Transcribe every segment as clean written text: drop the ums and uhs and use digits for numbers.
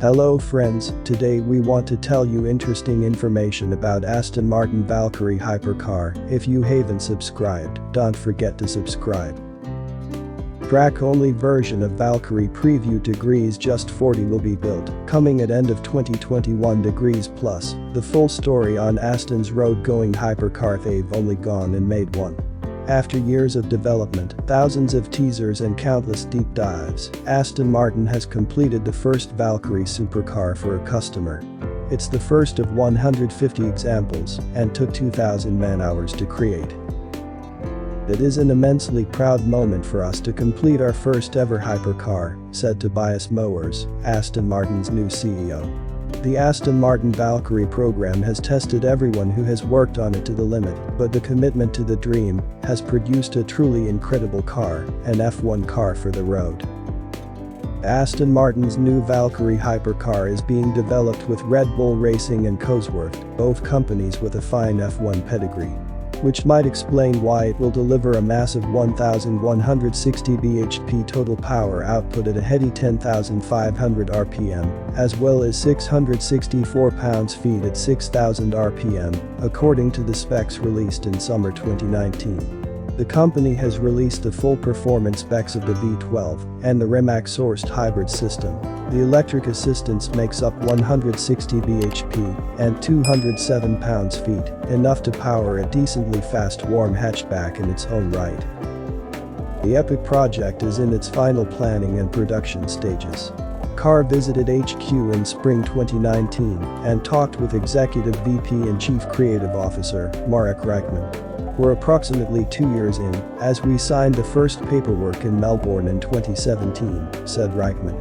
Hello friends, today we want to tell you interesting information about Aston Martin Valkyrie hypercar. If you haven't subscribed, don't forget to subscribe. Track-only version of Valkyrie preview degrees just 40 will be built, coming at end of 2021 degrees plus. The full story on Aston's road-going hypercar they've only gone and made one. After years of development, thousands of teasers and countless deep dives, Aston Martin has completed the first Valkyrie supercar for a customer. It's the first of 150 examples and took 2,000 man-hours to create. It is an immensely proud moment for us to complete our first ever hypercar, said Tobias Mowers, Aston Martin's new CEO. The Aston Martin Valkyrie program has tested everyone who has worked on it to the limit, but the commitment to the dream has produced a truly incredible car, an F1 car for the road. Aston Martin's new Valkyrie hypercar is being developed with Red Bull Racing and Cosworth, both companies with a fine F1 pedigree. Which might explain why it will deliver a massive 1,160 bhp total power output at a heady 10,500 rpm, as well as 664 pounds-feet at 6,000 rpm, according to the specs released in summer 2019. The company has released the full performance specs of the V12 and the Rimac-sourced hybrid system. The electric assistance makes up 160 bhp and 207 pounds-feet, enough to power a decently fast warm hatchback in its own right. The epic project is in its final planning and production stages. Car visited HQ in spring 2019 and talked with Executive VP and Chief Creative Officer, Marek Reichman. We're approximately 2 years in, as we signed the first paperwork in Melbourne in 2017, said Reichman.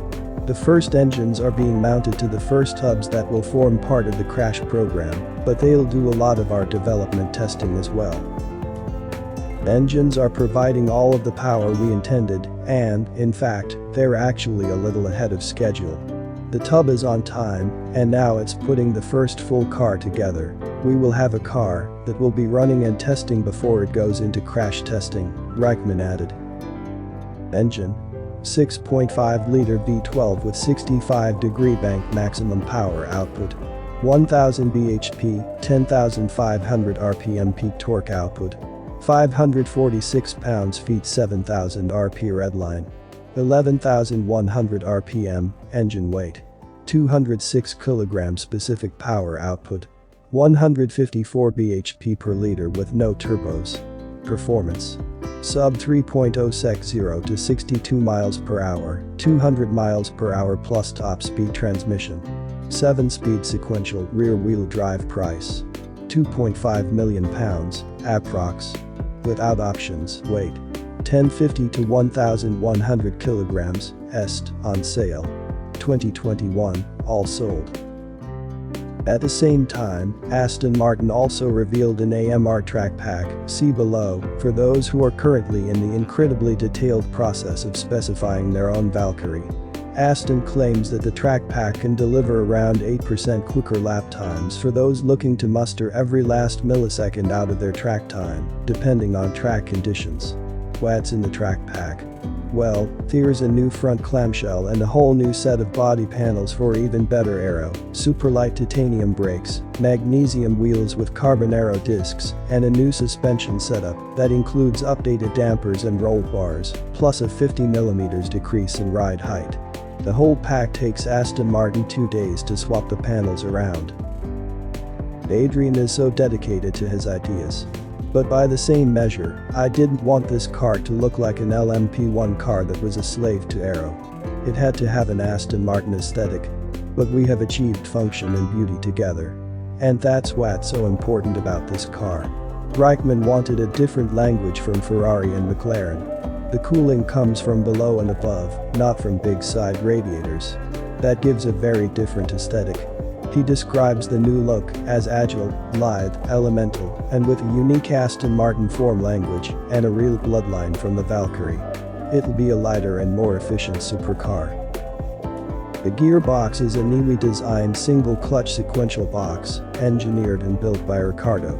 The first engines are being mounted to the first hubs that will form part of the crash program, but they'll do a lot of our development testing as well. Engines are providing all of the power we intended, and, in fact, they're actually a little ahead of schedule. The tub is on time, and now it's putting the first full car together. We will have a car that will be running and testing before it goes into crash testing, Reichman added. Engine: 6.5-liter V12 with 65-degree bank maximum power output. 1,000 bhp, 10,500 rpm peak torque output. 546 pounds-feet, 7,000 rp redline. 11,100 rpm, engine weight. 206 kg specific power output. 154 bhp per liter with no turbos. Performance: sub 3.0 sec 0 to 62 miles per hour, 200 miles per hour plus top speed transmission. 7-speed sequential rear-wheel drive. Price: £2.5 million, approx. Without options. Weight: 1050 to 1,100 kilograms, est, on sale. 2021, all sold. At the same time, Aston Martin also revealed an AMR track pack, see below, for those who are currently in the incredibly detailed process of specifying their own Valkyrie. Aston claims that the track pack can deliver around 8% quicker lap times for those looking to muster every last millisecond out of their track time, depending on track conditions. What's in the track pack? Well, there's a new front clamshell and a whole new set of body panels for even better aero, superlight titanium brakes, magnesium wheels with carbon aero discs, and a new suspension setup that includes updated dampers and roll bars, plus a 50mm decrease in ride height. The whole pack takes Aston Martin 2 days to swap the panels around. Adrian is so dedicated to his ideas. But by the same measure, I didn't want this car to look like an LMP1 car that was a slave to aero. It had to have an Aston Martin aesthetic. But we have achieved function and beauty together. And that's what's so important about this car. Reichman wanted a different language from Ferrari and McLaren. The cooling comes from below and above, not from big side radiators. That gives a very different aesthetic. He describes the new look as agile, lithe, elemental, and with a unique Aston Martin form language and a real bloodline from the Valkyrie. It'll be a lighter and more efficient supercar. The gearbox is a newly designed single-clutch sequential box, engineered and built by Ricardo.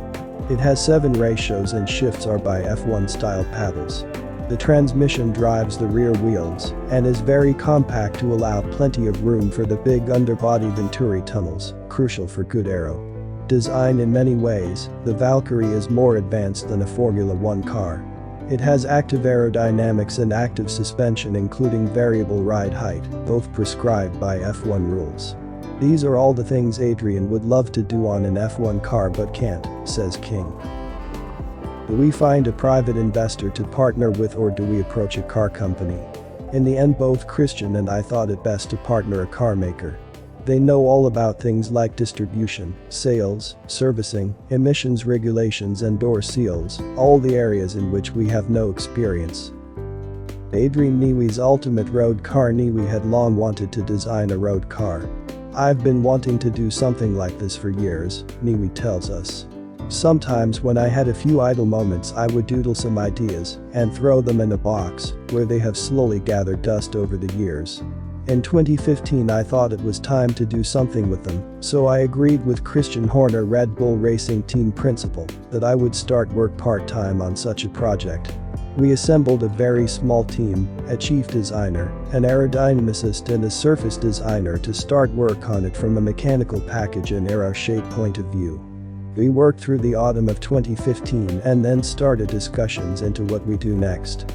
It has 7 ratios and shifts are by F1-style paddles. The transmission drives the rear wheels and is very compact to allow plenty of room for the big underbody venturi tunnels, crucial for good aero. Designed in many ways, the Valkyrie is more advanced than a Formula One car. It has active aerodynamics and active suspension including variable ride height, both prescribed by F1 rules. These are all the things Adrian would love to do on an F1 car but can't, says King. Do we find a private investor to partner with or do we approach a car company? In the end both Christian and I thought it best to partner a car maker. They know all about things like distribution, sales, servicing, emissions regulations and door seals, all the areas in which we have no experience. Adrian Newey's ultimate road car. Newey had long wanted to design a road car. I've been wanting to do something like this for years, Newey tells us. Sometimes when I had a few idle moments I would doodle some ideas and throw them in a box where they have slowly gathered dust over the years. In 2015 I thought it was time to do something with them, so I agreed with Christian Horner, Red Bull Racing Team principal, that I would start work part-time on such a project. We assembled a very small team, a chief designer, an aerodynamicist and a surface designer to start work on it from a mechanical package and aero shape point of view. We worked through the autumn of 2015 and then started discussions into what we do next.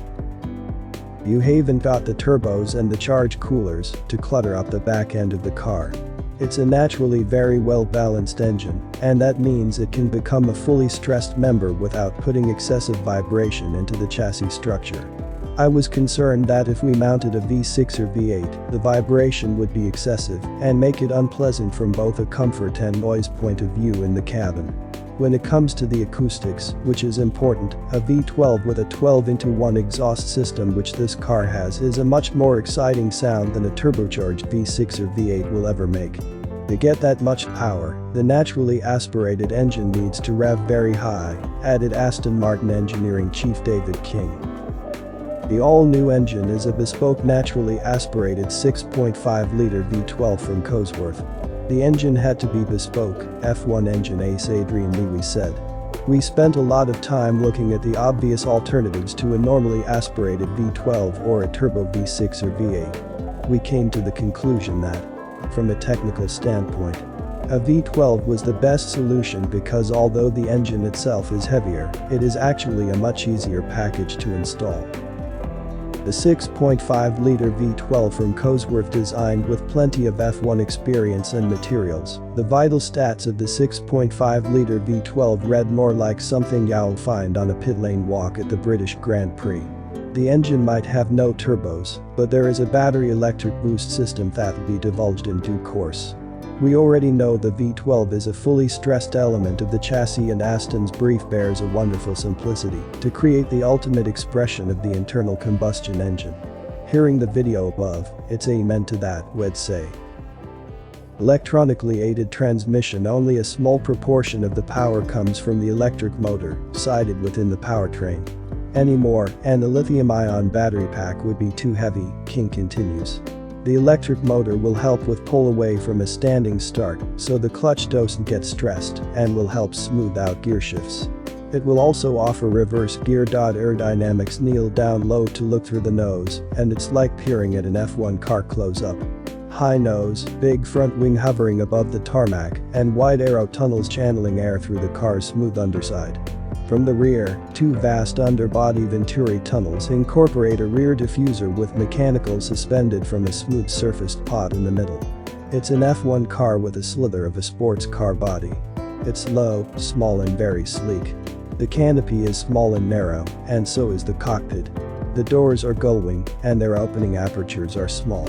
You haven't got the turbos and the charge coolers to clutter up the back end of the car. It's a naturally very well-balanced engine, and that means it can become a fully stressed member without putting excessive vibration into the chassis structure. I was concerned that if we mounted a V6 or V8, the vibration would be excessive and make it unpleasant from both a comfort and noise point of view in the cabin. When it comes to the acoustics, which is important, a V12 with a 12-into-1 exhaust system which this car has is a much more exciting sound than a turbocharged V6 or V8 will ever make. To get that much power, the naturally aspirated engine needs to rev very high, added Aston Martin engineering chief David King. The all-new engine is a bespoke naturally aspirated 6.5-liter V12 from Cosworth. The engine had to be bespoke, F1 engine ace Adrian Newey said. We spent a lot of time looking at the obvious alternatives to a normally aspirated V12 or a turbo V6 or V8. We came to the conclusion that, from a technical standpoint, a V12 was the best solution because although the engine itself is heavier, it is actually a much easier package to install. The 6.5-liter V12 from Cosworth designed with plenty of F1 experience and materials. The vital stats of the 6.5-liter V12 read more like something you'll find on a pit lane walk at the British Grand Prix. The engine might have no turbos, but there is a battery electric boost system that will be divulged in due course. We already know the V12 is a fully stressed element of the chassis and Aston's brief bears a wonderful simplicity to create the ultimate expression of the internal combustion engine. Hearing the video above, it's amen to that, we'd say. Electronically aided transmission. Only a small proportion of the power comes from the electric motor, sited within the powertrain. Anymore, and the lithium-ion battery pack would be too heavy, King continues. The electric motor will help with pull away from a standing start, so the clutch doesn't get stressed, and will help smooth out gear shifts. It will also offer reverse gear. Aerodynamics. Kneel down low to look through the nose, and it's like peering at an F1 car close up. High nose, big front wing hovering above the tarmac, and wide aero tunnels channeling air through the car's smooth underside. From the rear, two vast underbody venturi tunnels incorporate a rear diffuser with mechanicals suspended from a smooth-surfaced pot in the middle. It's an F1 car with a slither of a sports car body. It's low, small and very sleek. The canopy is small and narrow, and so is the cockpit. The doors are gull-wing, and their opening apertures are small.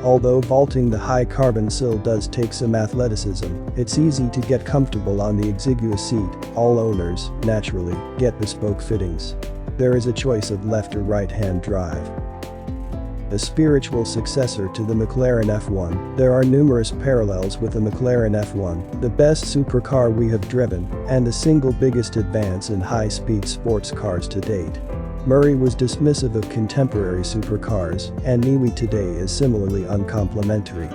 Although vaulting the high carbon sill does take some athleticism, it's easy to get comfortable on the exiguous seat. All owners, naturally, get bespoke fittings. There is a choice of left or right-hand drive. A spiritual successor to the McLaren F1, there are numerous parallels with the McLaren F1, the best supercar we have driven, and the single biggest advance in high-speed sports cars to date. Murray was dismissive of contemporary supercars, and Newey today is similarly uncomplimentary.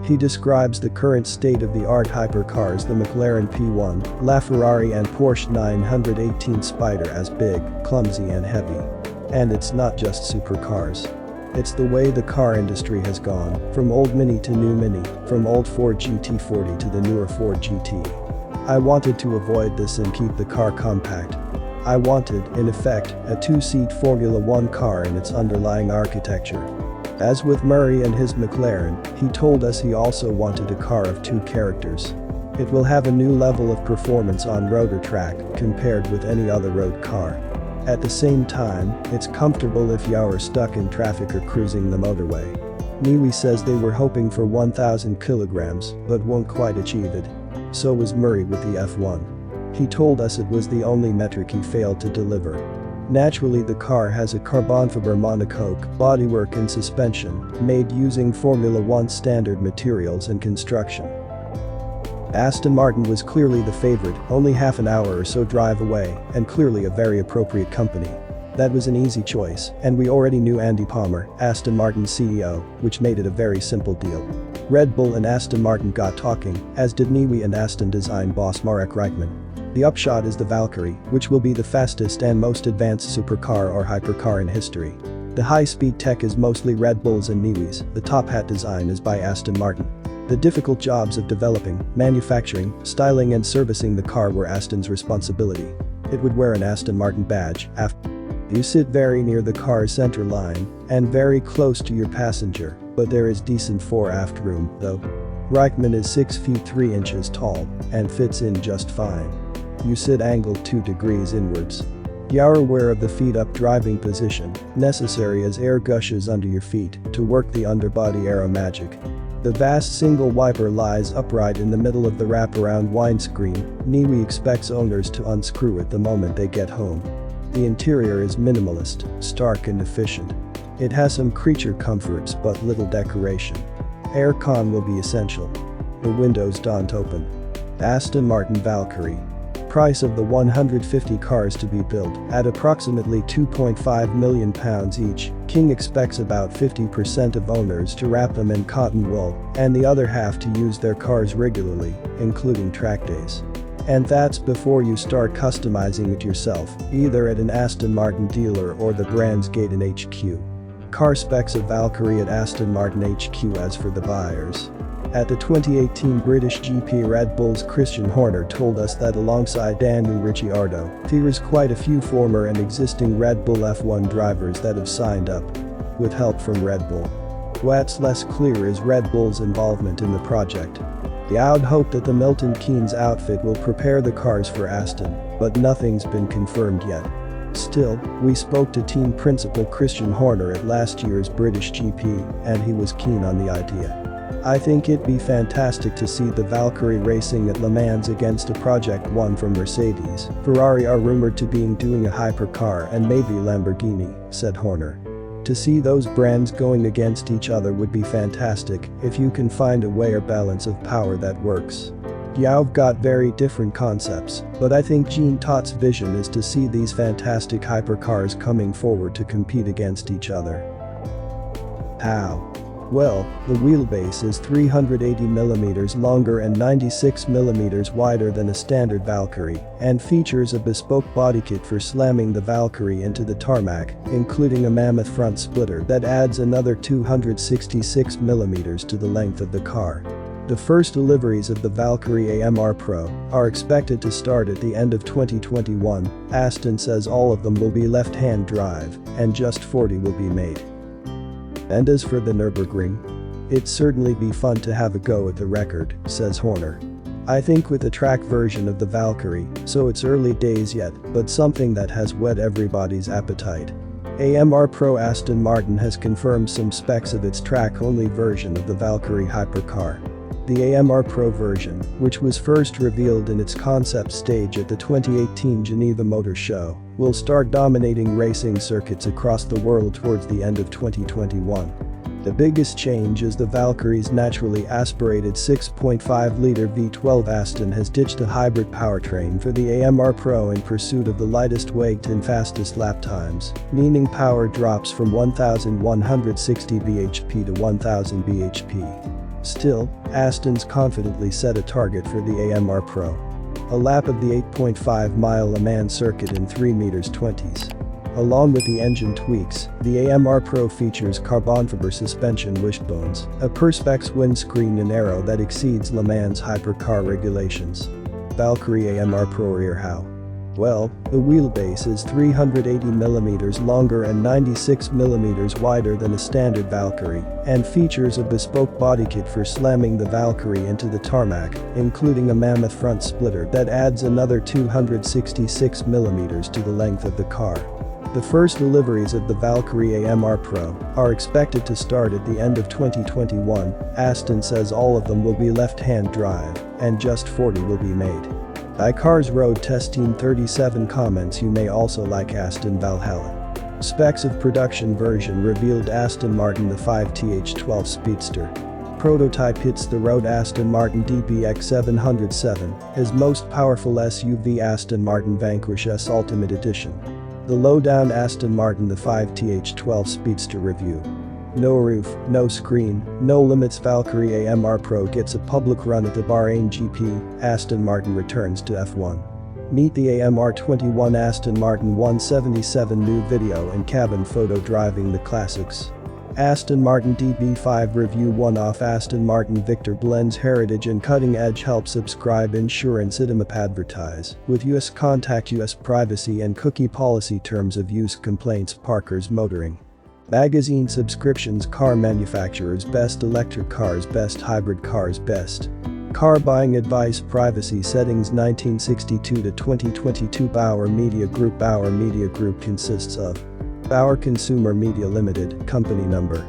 He describes the current state-of-the-art hypercars, the McLaren P1, LaFerrari and Porsche 918 Spider, as big, clumsy and heavy. And it's not just supercars. It's the way the car industry has gone, from old Mini to new Mini, from old Ford GT40 to the newer Ford GT. I wanted to avoid this and keep the car compact. I wanted, in effect, a two-seat Formula One car in its underlying architecture. As with Murray and his McLaren, he told us he also wanted a car of two characters. It will have a new level of performance on road or track compared with any other road car. At the same time, it's comfortable if you're stuck in traffic or cruising the motorway. Niwi says they were hoping for 1,000 kilograms, but won't quite achieve it. So was Murray with the F1. He told us it was the only metric he failed to deliver. Naturally, the car has a carbon fiber monocoque bodywork and suspension, made using Formula One standard materials and construction. Aston Martin was clearly the favorite, only half an hour or so drive away, and clearly a very appropriate company. That was an easy choice, and we already knew Andy Palmer, Aston Martin's CEO, which made it a very simple deal. Red Bull and Aston Martin got talking, as did Niwi and Aston design boss Marek Reichman. The upshot is the Valkyrie, which will be the fastest and most advanced supercar or hypercar in history. The high-speed tech is mostly Red Bull's and Niwi's, the top hat design is by Aston Martin. The difficult jobs of developing, manufacturing, styling and servicing the car were Aston's responsibility. It would wear an Aston Martin badge after. You sit very near the car's center line and very close to your passenger, but there is decent fore-aft room, though. Reichman is 6 feet 3 inches tall and fits in just fine. You sit angled 2 degrees inwards. You're aware of the feet-up driving position, necessary as air gushes under your feet to work the underbody aero magic. The vast single wiper lies upright in the middle of the wraparound windscreen. Niwi expects owners to unscrew it the moment they get home. The interior is minimalist, stark and efficient. It has some creature comforts but little decoration. Aircon will be essential. The windows don't open. Aston Martin Valkyrie. Price of the 150 cars to be built at approximately £2.5 million each. King expects about 50% of owners to wrap them in cotton wool and the other half to use their cars regularly, including track days. And that's before you start customizing it yourself, either at an Aston Martin dealer or the brand's Gaydon HQ. Car specs of Valkyrie at Aston Martin HQ as for the buyers. At the 2018 British GP, Red Bull's Christian Horner told us that alongside Daniel Ricciardo, there's quite a few former and existing Red Bull F1 drivers that have signed up. With help from Red Bull. What's less clear is Red Bull's involvement in the project. The I'd hope that the Milton Keynes outfit will prepare the cars for Aston, but nothing's been confirmed yet. Still, we spoke to team principal Christian Horner at last year's British GP, and he was keen on the idea. I think it'd be fantastic to see the Valkyrie racing at Le Mans against a Project One from Mercedes. Ferrari are rumored to be doing a hypercar and maybe Lamborghini, said Horner. To see those brands going against each other would be fantastic if you can find a way or balance of power that works. You've got very different concepts, but I think Jean Tot's vision is to see these fantastic hypercars coming forward to compete against each other. How? Well, the wheelbase is 380mm longer and 96mm wider than a standard Valkyrie, and features a bespoke body kit for slamming the Valkyrie into the tarmac, including a mammoth front splitter that adds another 266mm to the length of the car. The first deliveries of the Valkyrie Amr Pro are expected to start at the end of 2021. Aston says all of them will be left-hand drive, and just 40 will be made. And as for the Nürburgring, it'd certainly be fun to have a go at the record, says Horner. I think with a track version of the Valkyrie, so it's early days yet, but something that has whet everybody's appetite. Amr Pro Aston Martin has confirmed some specs of its track-only version of the Valkyrie hypercar. The Amr Pro version, which was first revealed in its concept stage at the 2018 Geneva Motor Show, will start dominating racing circuits across the world towards the end of 2021. The biggest change is the Valkyrie's naturally aspirated 6.5-liter V12. Aston has ditched a hybrid powertrain for the Amr Pro in pursuit of the lightest weight and fastest lap times, meaning power drops from 1,160 bhp to 1,000 bhp. Still, Aston's confidently set a target for the Amr Pro. A lap of the 8.5-mile Le Mans circuit in 3 meters 20s. Along with the engine tweaks, the Amr Pro features carbon fiber suspension wishbones, a perspex windscreen and aero that exceeds Le Mans hypercar regulations. Valkyrie Amr Pro rear how? Well, the wheelbase is 380mm longer and 96mm wider than a standard Valkyrie, and features a bespoke body kit for slamming the Valkyrie into the tarmac, including a mammoth front splitter that adds another 266mm to the length of the car. The first deliveries of the Valkyrie Amr Pro are expected to start at the end of 2021. Aston says all of them will be left-hand drive, and just 40 will be made. iCar's Road Test Team 37 comments you may also like Aston Valhalla. Specs of production version revealed Aston Martin the 5TH12 Speedster. Prototype hits the road. Aston Martin DBX 707 is most powerful SUV. Aston Martin Vanquish S Ultimate Edition. The lowdown. Aston Martin the 5TH12 Speedster review. No roof, no screen, no limits. Valkyrie Amr Pro gets a public run at the Bahrain GP. Aston Martin returns to F1. Meet the AMR21 Aston Martin 177 new video and cabin photo driving the classics. Aston Martin DB5 review. One-off. Aston Martin Victor blends heritage and cutting edge. Help subscribe. Insurance IDMAP advertise with US contact US privacy and cookie policy. Terms of use. Complaints. Parker's Motoring Magazine subscriptions. Car manufacturers. Best electric cars. Best hybrid cars. Best car buying advice. Privacy settings. 1962 to 2022. Bauer Media Group. Bauer Media Group consists of Bauer Consumer Media Limited, company number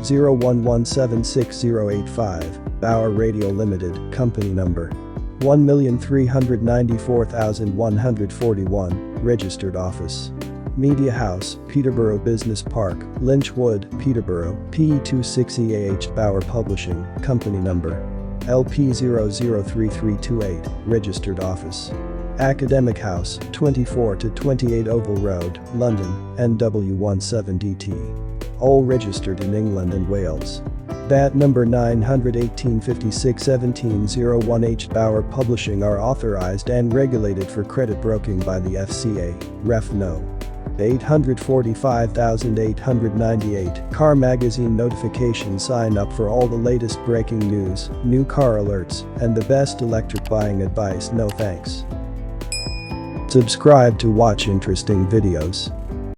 011768085, Bauer Radio Limited, company number 1,394,141, registered office. Media House, Peterborough Business Park, Lynchwood, Peterborough, PE26EAH. Bauer Publishing, company number LP003328, registered office. Academic House, 24 to 28 Oval Road, London, NW17DT. All registered in England and Wales. VAT number 918561701H. Bauer Publishing are authorized and regulated for credit broking by the FCA, Ref No. 845,898. Car Magazine notification. Sign up for all the latest breaking news, new car alerts, and the best electric buying advice. No thanks. Subscribe to watch interesting videos.